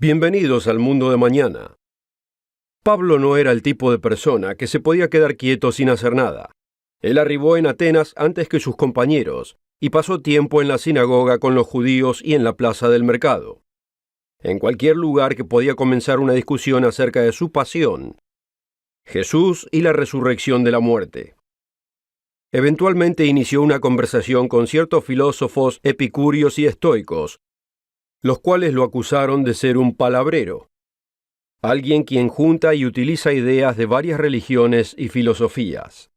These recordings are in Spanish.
Bienvenidos al mundo de mañana. Pablo no era el tipo de persona que se podía quedar quieto sin hacer nada. Él arribó en Atenas antes que sus compañeros y pasó tiempo en la sinagoga con los judíos y en la plaza del mercado. En cualquier lugar que podía comenzar una discusión acerca de su pasión, Jesús y la resurrección de la muerte. Eventualmente inició una conversación con ciertos filósofos epicúreos y estoicos, los cuales lo acusaron de ser un palabrero, alguien quien junta y utiliza ideas de varias religiones y filosofías.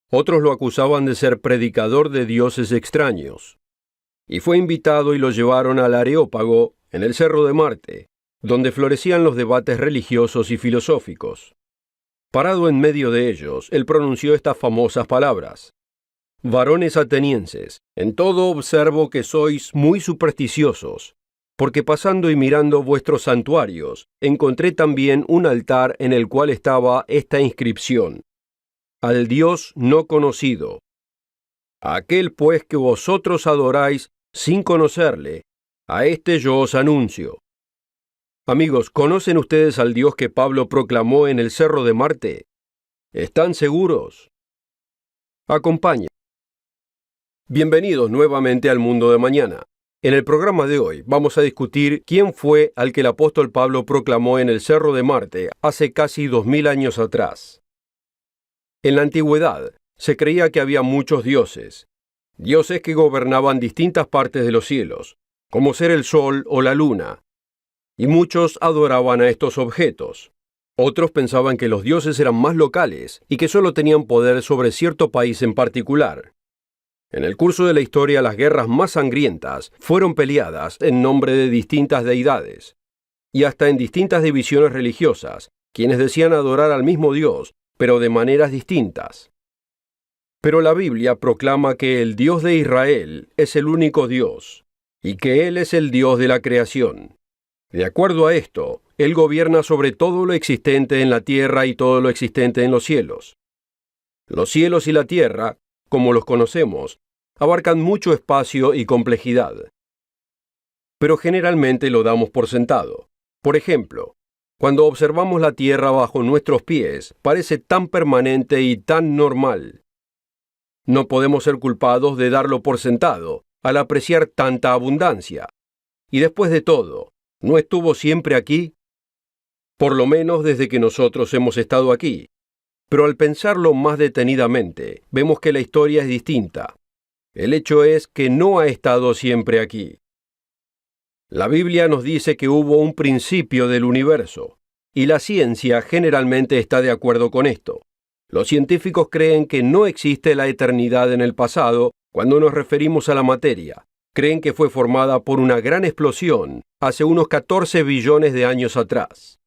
Otros lo acusaban de ser predicador de dioses extraños, y fue invitado y lo llevaron al Areópago, en el Cerro de Marte, donde florecían los debates religiosos y filosóficos. Parado en medio de ellos, él pronunció estas famosas palabras: «Varones atenienses, en todo observo que sois muy supersticiosos, porque pasando y mirando vuestros santuarios, encontré también un altar en el cual estaba esta inscripción: Al Dios no conocido. A aquel pues que vosotros adoráis sin conocerle, a este yo os anuncio». Amigos, ¿conocen ustedes al Dios que Pablo proclamó en el Cerro de Marte? ¿Están seguros? Acompáñenme. Bienvenidos nuevamente al mundo de mañana. En el programa de hoy vamos a discutir quién fue al que el apóstol Pablo proclamó en el Cerro de Marte hace casi 2000 años atrás. En la antigüedad se creía que había muchos dioses que gobernaban distintas partes de los cielos, como ser el sol o la luna, y muchos adoraban a estos objetos. Otros pensaban que los dioses eran más locales y que solo tenían poder sobre cierto país en particular. En el curso de la historia, las guerras más sangrientas fueron peleadas en nombre de distintas deidades, y hasta en distintas divisiones religiosas, quienes decían adorar al mismo Dios, pero de maneras distintas. Pero la Biblia proclama que el Dios de Israel es el único Dios, y que Él es el Dios de la creación. De acuerdo a esto, Él gobierna sobre todo lo existente en la tierra y todo lo existente en los cielos. Los cielos y la tierra, como los conocemos, abarcan mucho espacio y complejidad. Pero generalmente lo damos por sentado. Por ejemplo, cuando observamos la tierra bajo nuestros pies, parece tan permanente y tan normal. No podemos ser culpados de darlo por sentado al apreciar tanta abundancia. Y después de todo, ¿no estuvo siempre aquí? Por lo menos desde que nosotros hemos estado aquí. Pero al pensarlo más detenidamente, vemos que la historia es distinta. El hecho es que no ha estado siempre aquí. La Biblia nos dice que hubo un principio del universo, y la ciencia generalmente está de acuerdo con esto. Los científicos creen que no existe la eternidad en el pasado cuando nos referimos a la materia. Creen que fue formada por una gran explosión hace unos 14 billones de años atrás.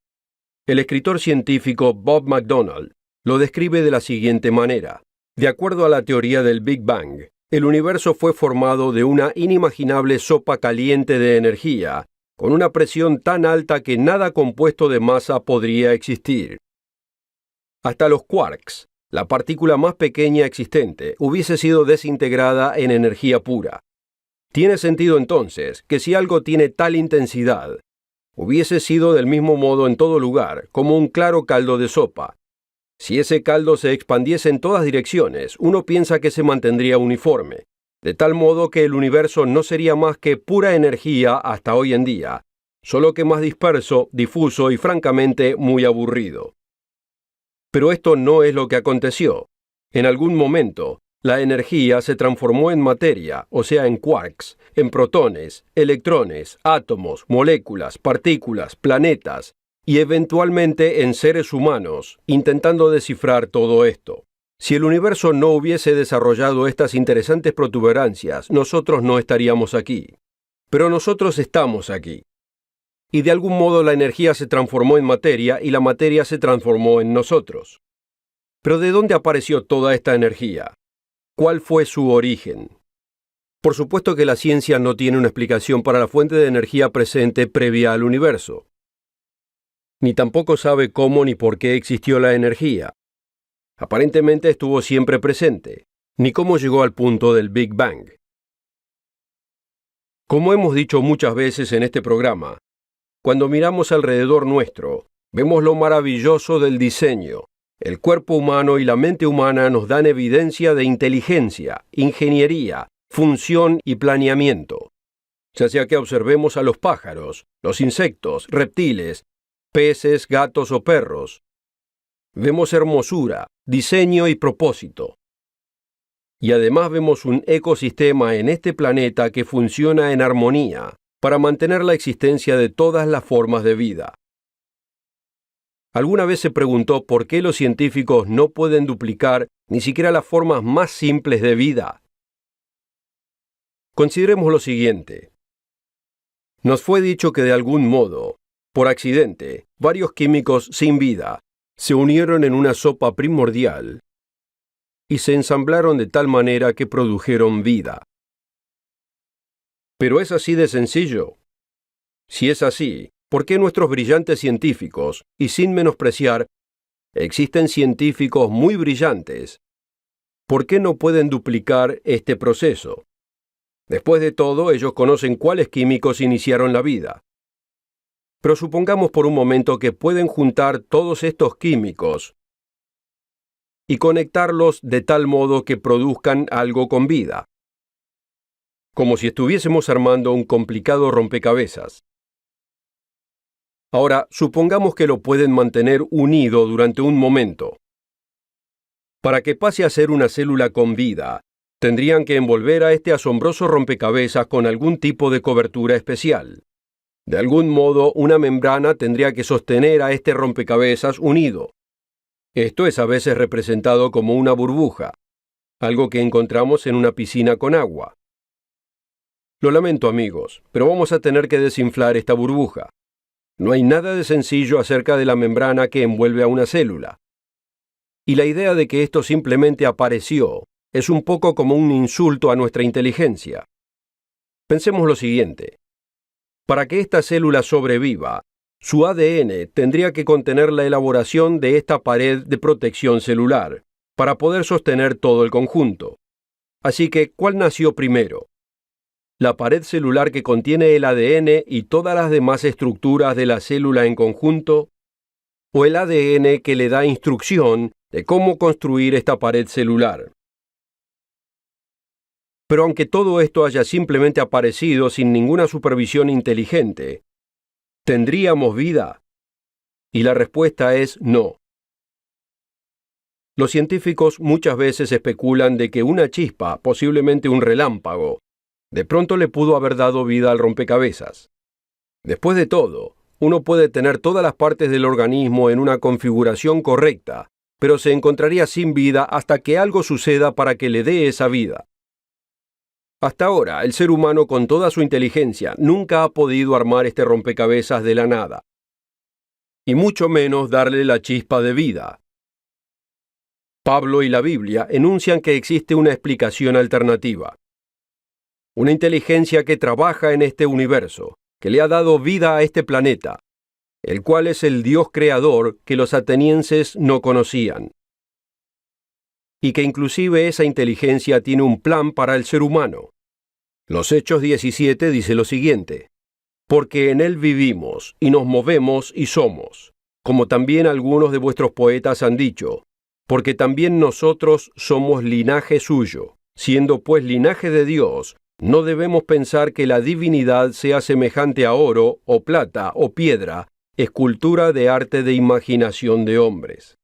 El escritor científico Bob McDonald lo describe de la siguiente manera: de acuerdo a la teoría del Big Bang, el universo fue formado de una inimaginable sopa caliente de energía, con una presión tan alta que nada compuesto de masa podría existir. Hasta los quarks, la partícula más pequeña existente, hubiese sido desintegrada en energía pura. Tiene sentido entonces que si algo tiene tal intensidad, hubiese sido del mismo modo en todo lugar, como un claro caldo de sopa. Si ese caldo se expandiese en todas direcciones, uno piensa que se mantendría uniforme, de tal modo que el universo no sería más que pura energía hasta hoy en día, solo que más disperso, difuso y francamente muy aburrido. Pero esto no es lo que aconteció. En algún momento, la energía se transformó en materia, o sea, en quarks, en protones, electrones, átomos, moléculas, partículas, planetas, y eventualmente en seres humanos, intentando descifrar todo esto. Si el universo no hubiese desarrollado estas interesantes protuberancias, nosotros no estaríamos aquí. Pero nosotros estamos aquí. Y de algún modo la energía se transformó en materia y la materia se transformó en nosotros. Pero ¿de dónde apareció toda esta energía? ¿Cuál fue su origen? Por supuesto que la ciencia no tiene una explicación para la fuente de energía presente previa al universo. Ni tampoco sabe cómo ni por qué existió la energía. Aparentemente estuvo siempre presente, ni cómo llegó al punto del Big Bang. Como hemos dicho muchas veces en este programa, cuando miramos alrededor nuestro, vemos lo maravilloso del diseño. El cuerpo humano y la mente humana nos dan evidencia de inteligencia, ingeniería, función y planeamiento. Ya sea que observemos a los pájaros, los insectos, reptiles, peces, gatos o perros, vemos hermosura, diseño y propósito. Y además vemos un ecosistema en este planeta que funciona en armonía para mantener la existencia de todas las formas de vida. ¿Alguna vez se preguntó por qué los científicos no pueden duplicar ni siquiera las formas más simples de vida? Consideremos lo siguiente. Nos fue dicho que de algún modo, por accidente, varios químicos sin vida se unieron en una sopa primordial y se ensamblaron de tal manera que produjeron vida. ¿Pero es así de sencillo? Si es así, ¿por qué nuestros brillantes científicos, y sin menospreciar, existen científicos muy brillantes, por qué no pueden duplicar este proceso? Después de todo, ellos conocen cuáles químicos iniciaron la vida. Pero supongamos por un momento que pueden juntar todos estos químicos y conectarlos de tal modo que produzcan algo con vida, como si estuviésemos armando un complicado rompecabezas. Ahora, supongamos que lo pueden mantener unido durante un momento. Para que pase a ser una célula con vida, tendrían que envolver a este asombroso rompecabezas con algún tipo de cobertura especial. De algún modo, una membrana tendría que sostener a este rompecabezas unido. Esto es a veces representado como una burbuja, algo que encontramos en una piscina con agua. Lo lamento, amigos, pero vamos a tener que desinflar esta burbuja. No hay nada de sencillo acerca de la membrana que envuelve a una célula. Y la idea de que esto simplemente apareció es un poco como un insulto a nuestra inteligencia. Pensemos lo siguiente. Para que esta célula sobreviva, su ADN tendría que contener la elaboración de esta pared de protección celular, para poder sostener todo el conjunto. Así que, ¿cuál nació primero? ¿La pared celular que contiene el ADN y todas las demás estructuras de la célula en conjunto? ¿O el ADN que le da instrucción de cómo construir esta pared celular? Pero aunque todo esto haya simplemente aparecido sin ninguna supervisión inteligente, ¿tendríamos vida? Y la respuesta es no. Los científicos muchas veces especulan de que una chispa, posiblemente un relámpago, de pronto le pudo haber dado vida al rompecabezas. Después de todo, uno puede tener todas las partes del organismo en una configuración correcta, pero se encontraría sin vida hasta que algo suceda para que le dé esa vida. Hasta ahora, el ser humano con toda su inteligencia nunca ha podido armar este rompecabezas de la nada, y mucho menos darle la chispa de vida. Pablo y la Biblia enuncian que existe una explicación alternativa. Una inteligencia que trabaja en este universo, que le ha dado vida a este planeta, el cual es el Dios creador que los atenienses no conocían. Y que inclusive esa inteligencia tiene un plan para el ser humano. Los Hechos 17 dice lo siguiente: porque en él vivimos, y nos movemos y somos, como también algunos de vuestros poetas han dicho, porque también nosotros somos linaje suyo. Siendo pues linaje de Dios, no debemos pensar que la divinidad sea semejante a oro, o plata, o piedra, escultura de arte de imaginación de hombres.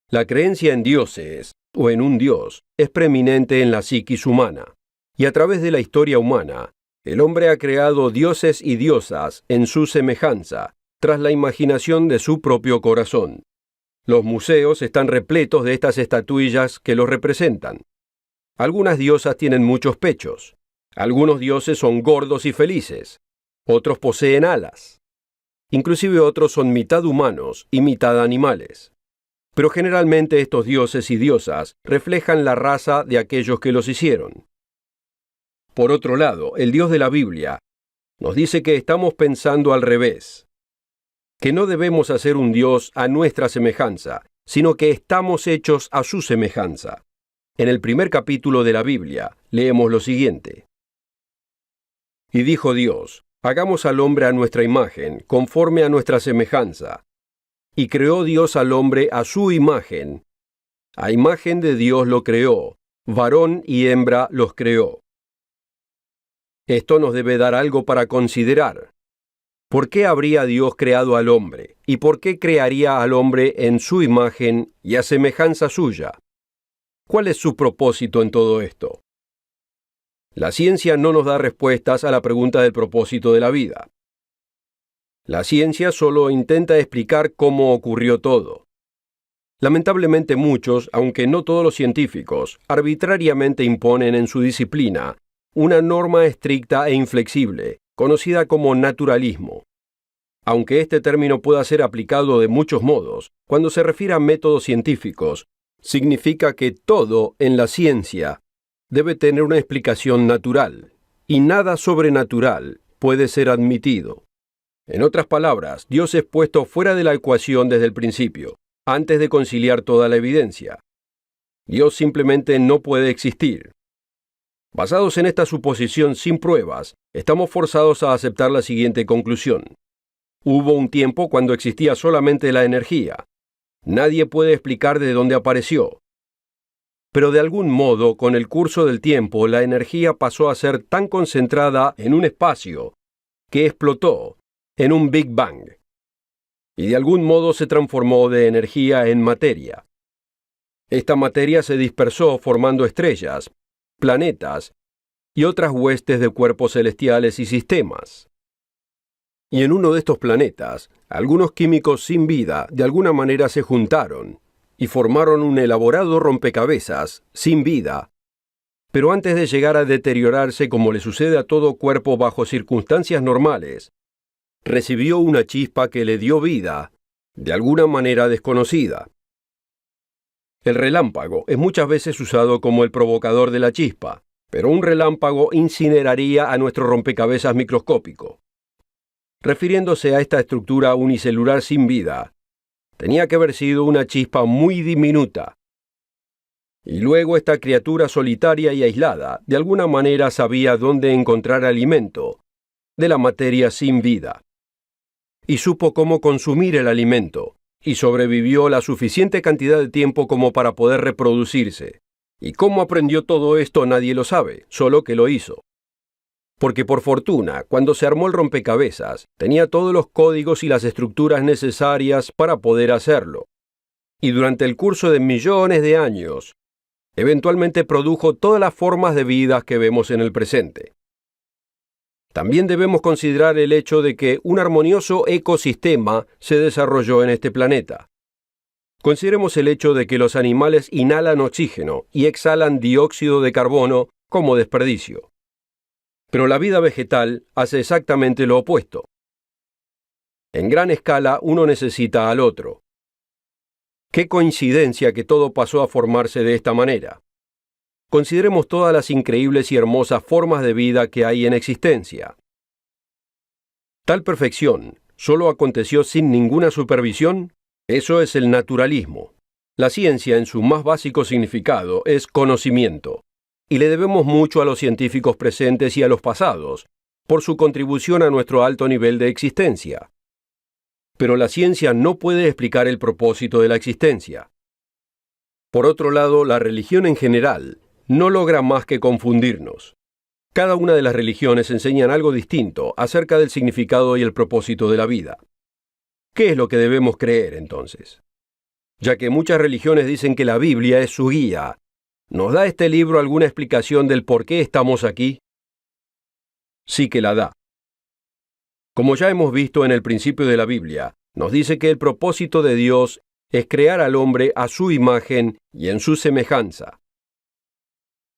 La creencia en dioses, o en un dios, es preeminente en la psiquis humana, y a través de la historia humana, el hombre ha creado dioses y diosas en su semejanza, tras la imaginación de su propio corazón. Los museos están repletos de estas estatuillas que los representan. Algunas diosas tienen muchos pechos, algunos dioses son gordos y felices, otros poseen alas. Inclusive otros son mitad humanos y mitad animales. Pero generalmente estos dioses y diosas reflejan la raza de aquellos que los hicieron. Por otro lado, el Dios de la Biblia nos dice que estamos pensando al revés, que no debemos hacer un Dios a nuestra semejanza, sino que estamos hechos a su semejanza. En el primer capítulo de la Biblia leemos lo siguiente: y dijo Dios: Hagamos al hombre a nuestra imagen, conforme a nuestra semejanza. Y creó Dios al hombre a su imagen. A imagen de Dios lo creó, varón y hembra los creó. Esto nos debe dar algo para considerar. ¿Por qué habría Dios creado al hombre? ¿Y por qué crearía al hombre en su imagen y a semejanza suya? ¿Cuál es su propósito en todo esto? La ciencia no nos da respuestas a la pregunta del propósito de la vida. La ciencia solo intenta explicar cómo ocurrió todo. Lamentablemente muchos, aunque no todos los científicos, arbitrariamente imponen en su disciplina una norma estricta e inflexible, conocida como naturalismo. Aunque este término pueda ser aplicado de muchos modos, cuando se refiere a métodos científicos, significa que todo en la ciencia debe tener una explicación natural, y nada sobrenatural puede ser admitido. En otras palabras, Dios es puesto fuera de la ecuación desde el principio, antes de conciliar toda la evidencia. Dios simplemente no puede existir. Basados en esta suposición sin pruebas, estamos forzados a aceptar la siguiente conclusión. Hubo un tiempo cuando existía solamente la energía. Nadie puede explicar de dónde apareció. Pero de algún modo, con el curso del tiempo, la energía pasó a ser tan concentrada en un espacio que explotó en un Big Bang. Y de algún modo se transformó de energía en materia. Esta materia se dispersó formando estrellas, planetas y otras huestes de cuerpos celestiales y sistemas. Y en uno de estos planetas, algunos químicos sin vida de alguna manera se juntaron y formaron un elaborado rompecabezas sin vida, pero antes de llegar a deteriorarse como le sucede a todo cuerpo bajo circunstancias normales, recibió una chispa que le dio vida, de alguna manera desconocida. El relámpago es muchas veces usado como el provocador de la chispa, pero un relámpago incineraría a nuestro rompecabezas microscópico. Refiriéndose a esta estructura unicelular sin vida, tenía que haber sido una chispa muy diminuta. Y luego esta criatura solitaria y aislada, de alguna manera sabía dónde encontrar alimento de la materia sin vida. Y supo cómo consumir el alimento, y sobrevivió la suficiente cantidad de tiempo como para poder reproducirse. Y cómo aprendió todo esto nadie lo sabe, solo que lo hizo. Porque por fortuna, cuando se armó el rompecabezas, tenía todos los códigos y las estructuras necesarias para poder hacerlo. Y durante el curso de millones de años, eventualmente produjo todas las formas de vida que vemos en el presente. También debemos considerar el hecho de que un armonioso ecosistema se desarrolló en este planeta. Consideremos el hecho de que los animales inhalan oxígeno y exhalan dióxido de carbono como desperdicio. Pero la vida vegetal hace exactamente lo opuesto. En gran escala uno necesita al otro. Qué coincidencia que todo pasó a formarse de esta manera. Consideremos todas las increíbles y hermosas formas de vida que hay en existencia. Tal perfección solo aconteció sin ninguna supervisión. Eso es el naturalismo. La ciencia, en su más básico significado, es conocimiento, y le debemos mucho a los científicos presentes y a los pasados, por su contribución a nuestro alto nivel de existencia. Pero la ciencia no puede explicar el propósito de la existencia. Por otro lado, la religión en general no logra más que confundirnos. Cada una de las religiones enseñan algo distinto acerca del significado y el propósito de la vida. ¿Qué es lo que debemos creer entonces? Ya que muchas religiones dicen que la Biblia es su guía, ¿nos da este libro alguna explicación del por qué estamos aquí? Sí que la da. Como ya hemos visto en el principio de la Biblia, nos dice que el propósito de Dios es crear al hombre a su imagen y en su semejanza.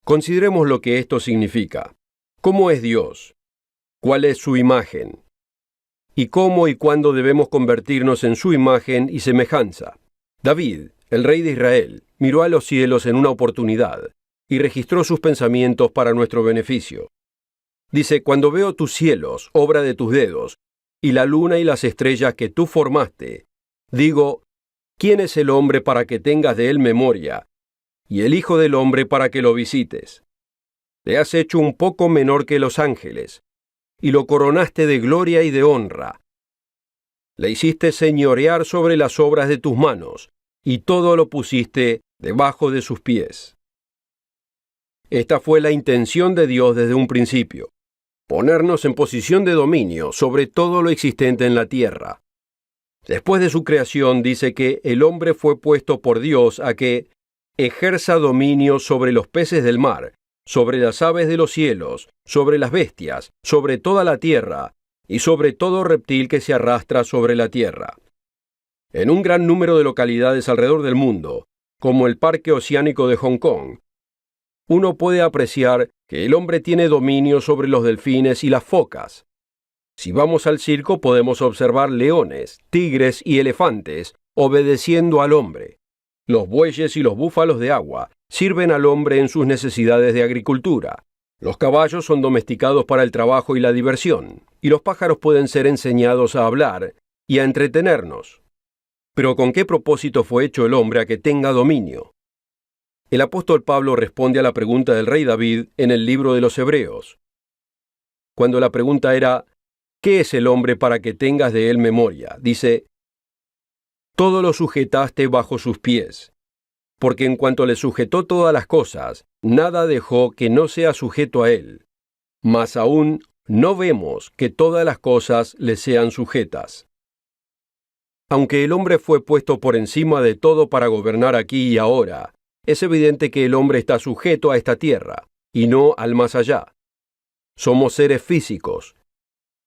Consideremos lo que esto significa. ¿Cómo es Dios? ¿Cuál es su imagen? ¿Y cómo y cuándo debemos convertirnos en su imagen y semejanza? David, el rey de Israel, miró a los cielos en una oportunidad y registró sus pensamientos para nuestro beneficio. Dice, cuando veo tus cielos, obra de tus dedos, y la luna y las estrellas que tú formaste, digo, ¿quién es el hombre para que tengas de él memoria? Y el Hijo del Hombre para que lo visites. Le has hecho un poco menor que los ángeles. y lo coronaste de gloria y de honra. Le hiciste señorear sobre las obras de tus manos, y todo lo pusiste debajo de sus pies. Esta fue la intención de Dios desde un principio, ponernos en posición de dominio sobre todo lo existente en la tierra. Después de su creación dice que el hombre fue puesto por Dios a que ejerza dominio sobre los peces del mar, sobre las aves de los cielos, sobre las bestias, sobre toda la tierra, y sobre todo reptil que se arrastra sobre la tierra. En un gran número de localidades alrededor del mundo, como el Parque Oceánico de Hong Kong, uno puede apreciar que el hombre tiene dominio sobre los delfines y las focas. Si vamos al circo podemos observar leones, tigres y elefantes obedeciendo al hombre. Los bueyes y los búfalos de agua sirven al hombre en sus necesidades de agricultura. Los caballos son domesticados para el trabajo y la diversión, y los pájaros pueden ser enseñados a hablar y a entretenernos. Pero ¿con qué propósito fue hecho el hombre a que tenga dominio? El apóstol Pablo responde a la pregunta del rey David en el libro de los Hebreos. Cuando la pregunta era, ¿qué es el hombre para que tengas de él memoria? Dice, todo lo sujetaste bajo sus pies, porque en cuanto le sujetó todas las cosas, nada dejó que no sea sujeto a él. Mas aún no vemos que todas las cosas le sean sujetas. Aunque el hombre fue puesto por encima de todo para gobernar aquí y ahora, es evidente que el hombre está sujeto a esta tierra, y no al más allá. Somos seres físicos,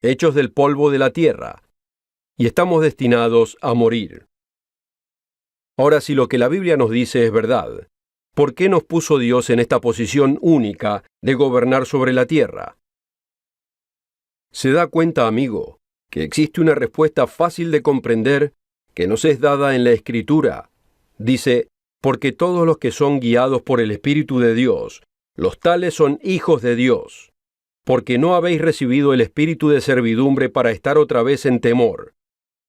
hechos del polvo de la tierra, y estamos destinados a morir. Ahora, si lo que la Biblia nos dice es verdad, ¿por qué nos puso Dios en esta posición única de gobernar sobre la tierra? ¿Se da cuenta, amigo, que existe una respuesta fácil de comprender que nos es dada en la Escritura? Dice, porque todos los que son guiados por el Espíritu de Dios, los tales son hijos de Dios, porque no habéis recibido el espíritu de servidumbre para estar otra vez en temor,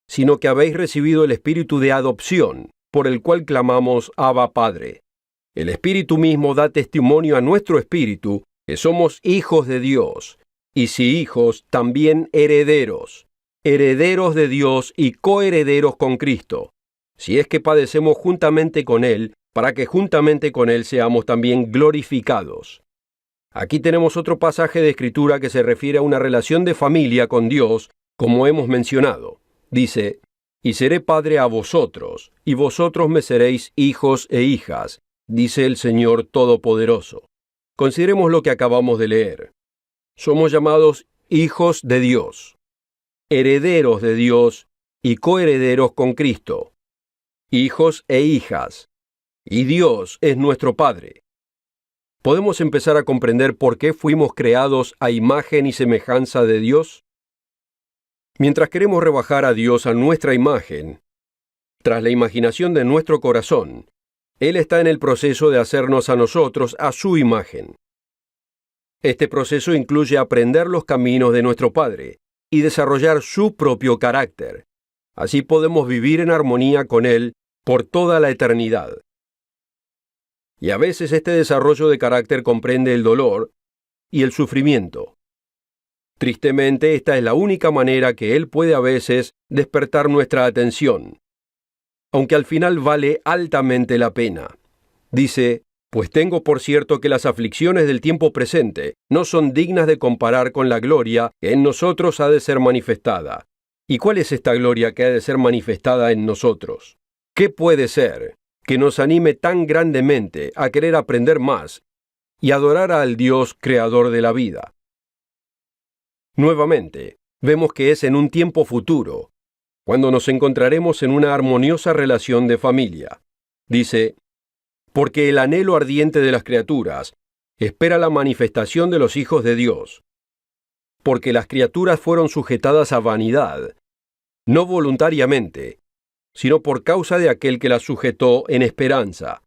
sino que habéis recibido el espíritu de adopción, por el cual clamamos Abba Padre. El Espíritu mismo da testimonio a nuestro espíritu que somos hijos de Dios, y si hijos, también herederos, herederos de Dios y coherederos con Cristo, si es que padecemos juntamente con Él, para que juntamente con Él seamos también glorificados. Aquí tenemos otro pasaje de Escritura que se refiere a una relación de familia con Dios, como hemos mencionado. Dice, y seré padre a vosotros, y vosotros me seréis hijos e hijas, dice el Señor Todopoderoso. Consideremos lo que acabamos de leer. Somos llamados hijos de Dios, herederos de Dios y coherederos con Cristo, hijos e hijas, y Dios es nuestro Padre. ¿Podemos empezar a comprender por qué fuimos creados a imagen y semejanza de Dios? Mientras queremos rebajar a Dios a nuestra imagen, tras la imaginación de nuestro corazón, Él está en el proceso de hacernos a nosotros a su imagen. Este proceso incluye aprender los caminos de nuestro Padre y desarrollar su propio carácter. Así podemos vivir en armonía con Él por toda la eternidad. Y a veces este desarrollo de carácter comprende el dolor y el sufrimiento. Tristemente, esta es la única manera que Él puede a veces despertar nuestra atención, aunque al final vale altamente la pena. Dice, pues tengo por cierto que las aflicciones del tiempo presente no son dignas de comparar con la gloria que en nosotros ha de ser manifestada. ¿Y cuál es esta gloria que ha de ser manifestada en nosotros? ¿Qué puede ser que nos anime tan grandemente a querer aprender más y adorar al Dios creador de la vida? Nuevamente, vemos que es en un tiempo futuro, cuando nos encontraremos en una armoniosa relación de familia. Dice, porque el anhelo ardiente de las criaturas espera la manifestación de los hijos de Dios, porque las criaturas fueron sujetadas a vanidad, no voluntariamente, sino por causa de aquel que las sujetó en esperanza,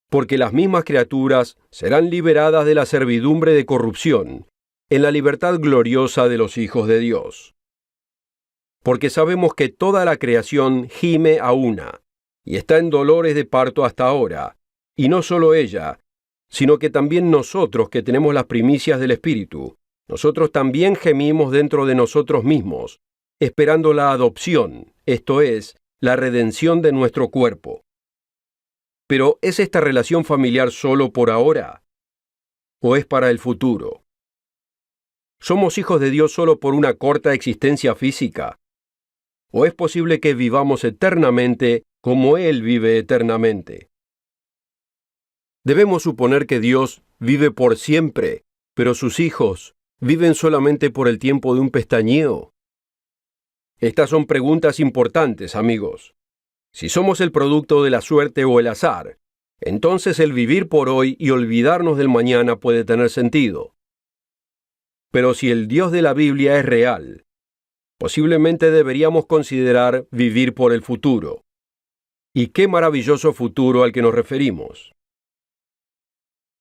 porque las mismas criaturas serán liberadas de la servidumbre de corrupción, en la libertad gloriosa de los hijos de Dios. Porque sabemos que toda la creación gime a una, y está en dolores de parto hasta ahora, y no solo ella, sino que también nosotros que tenemos las primicias del Espíritu, nosotros también gemimos dentro de nosotros mismos, esperando la adopción, esto es, la redención de nuestro cuerpo. Pero ¿es esta relación familiar solo por ahora? ¿O es para el futuro? ¿Somos hijos de Dios solo por una corta existencia física? ¿O es posible que vivamos eternamente como Él vive eternamente? Debemos suponer que Dios vive por siempre, pero sus hijos viven solamente por el tiempo de un pestañeo. Estas son preguntas importantes, amigos. Si somos el producto de la suerte o el azar, entonces el vivir por hoy y olvidarnos del mañana puede tener sentido. Pero si el Dios de la Biblia es real, posiblemente deberíamos considerar vivir por el futuro. ¿Y qué maravilloso futuro al que nos referimos?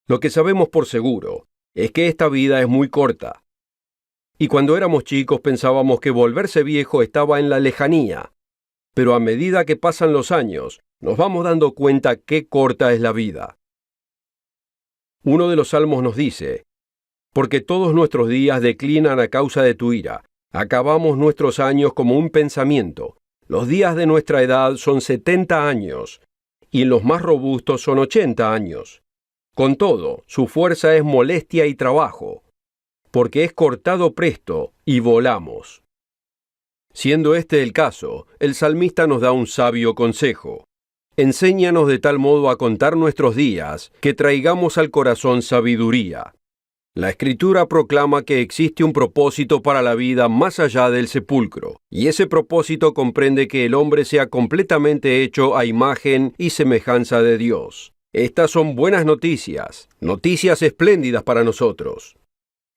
Lo que sabemos por seguro es que esta vida es muy corta. Y cuando éramos chicos pensábamos que volverse viejo estaba en la lejanía, pero a medida que pasan los años, nos vamos dando cuenta qué corta es la vida. Uno de los salmos nos dice: porque todos nuestros días declinan a causa de tu ira, acabamos nuestros años como un pensamiento, los días de nuestra edad son 70 años, y los más robustos son 80 años. Con todo, su fuerza es molestia y trabajo, porque es cortado presto y volamos. Siendo este el caso, el salmista nos da un sabio consejo. Enséñanos de tal modo a contar nuestros días, que traigamos al corazón sabiduría. La Escritura proclama que existe un propósito para la vida más allá del sepulcro, y ese propósito comprende que el hombre sea completamente hecho a imagen y semejanza de Dios. Estas son buenas noticias, noticias espléndidas para nosotros.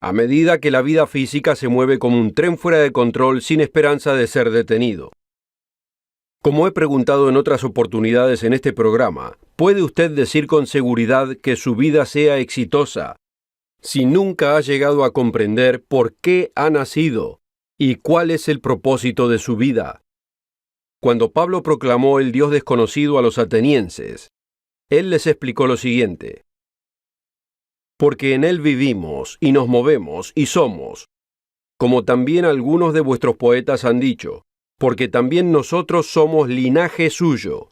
A medida que la vida física se mueve como un tren fuera de control sin esperanza de ser detenido. Como he preguntado en otras oportunidades en este programa, ¿puede usted decir con seguridad que su vida sea exitosa si nunca ha llegado a comprender por qué ha nacido y cuál es el propósito de su vida? Cuando Pablo proclamó el Dios desconocido a los atenienses, él les explicó lo siguiente: porque en Él vivimos y nos movemos y somos, como también algunos de vuestros poetas han dicho, porque también nosotros somos linaje suyo.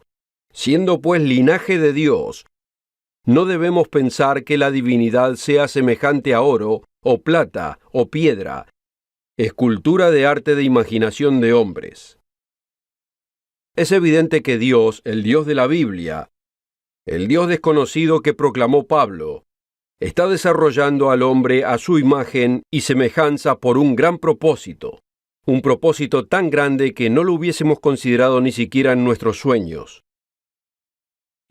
Siendo pues linaje de Dios, no debemos pensar que la divinidad sea semejante a oro, o plata, o piedra, escultura de arte de imaginación de hombres. Es evidente que Dios, el Dios de la Biblia, el Dios desconocido que proclamó Pablo, está desarrollando al hombre a su imagen y semejanza por un gran propósito, un propósito tan grande que no lo hubiésemos considerado ni siquiera en nuestros sueños.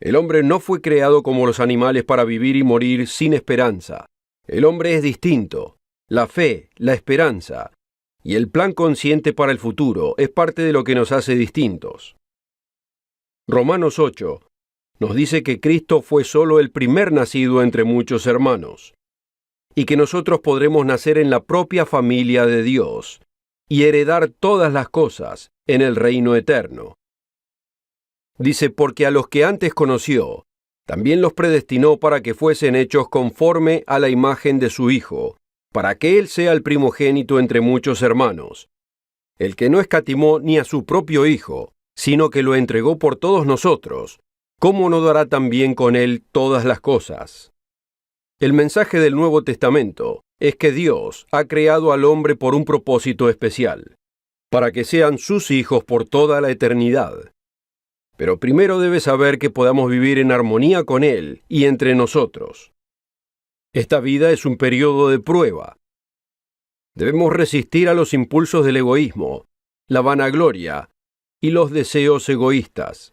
El hombre no fue creado como los animales para vivir y morir sin esperanza. El hombre es distinto. La fe, la esperanza y el plan consciente para el futuro es parte de lo que nos hace distintos. Romanos 8 nos dice que Cristo fue solo el primer nacido entre muchos hermanos, y que nosotros podremos nacer en la propia familia de Dios y heredar todas las cosas en el reino eterno. Dice: porque a los que antes conoció, también los predestinó para que fuesen hechos conforme a la imagen de su Hijo, para que Él sea el primogénito entre muchos hermanos, el que no escatimó ni a su propio Hijo, sino que lo entregó por todos nosotros. ¿Cómo no dará también con Él todas las cosas? El mensaje del Nuevo Testamento es que Dios ha creado al hombre por un propósito especial, para que sean sus hijos por toda la eternidad. Pero primero debe saber que podamos vivir en armonía con Él y entre nosotros. Esta vida es un periodo de prueba. Debemos resistir a los impulsos del egoísmo, la vanagloria y los deseos egoístas.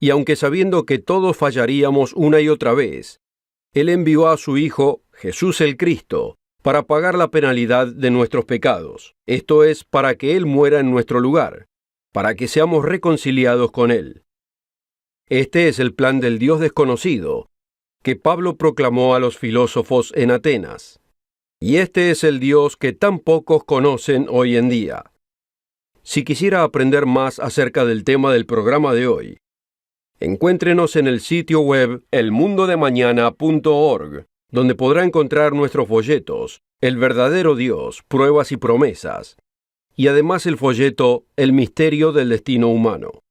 Y aunque sabiendo que todos fallaríamos una y otra vez, Él envió a su Hijo, Jesús el Cristo, para pagar la penalidad de nuestros pecados. Esto es, para que Él muera en nuestro lugar, para que seamos reconciliados con Él. Este es el plan del Dios desconocido, que Pablo proclamó a los filósofos en Atenas. Y este es el Dios que tan pocos conocen hoy en día. Si quisiera aprender más acerca del tema del programa de hoy, encuéntrenos en el sitio web elmundodemañana.org, donde podrá encontrar nuestros folletos, El verdadero Dios, pruebas y promesas, y además el folleto El misterio del destino humano.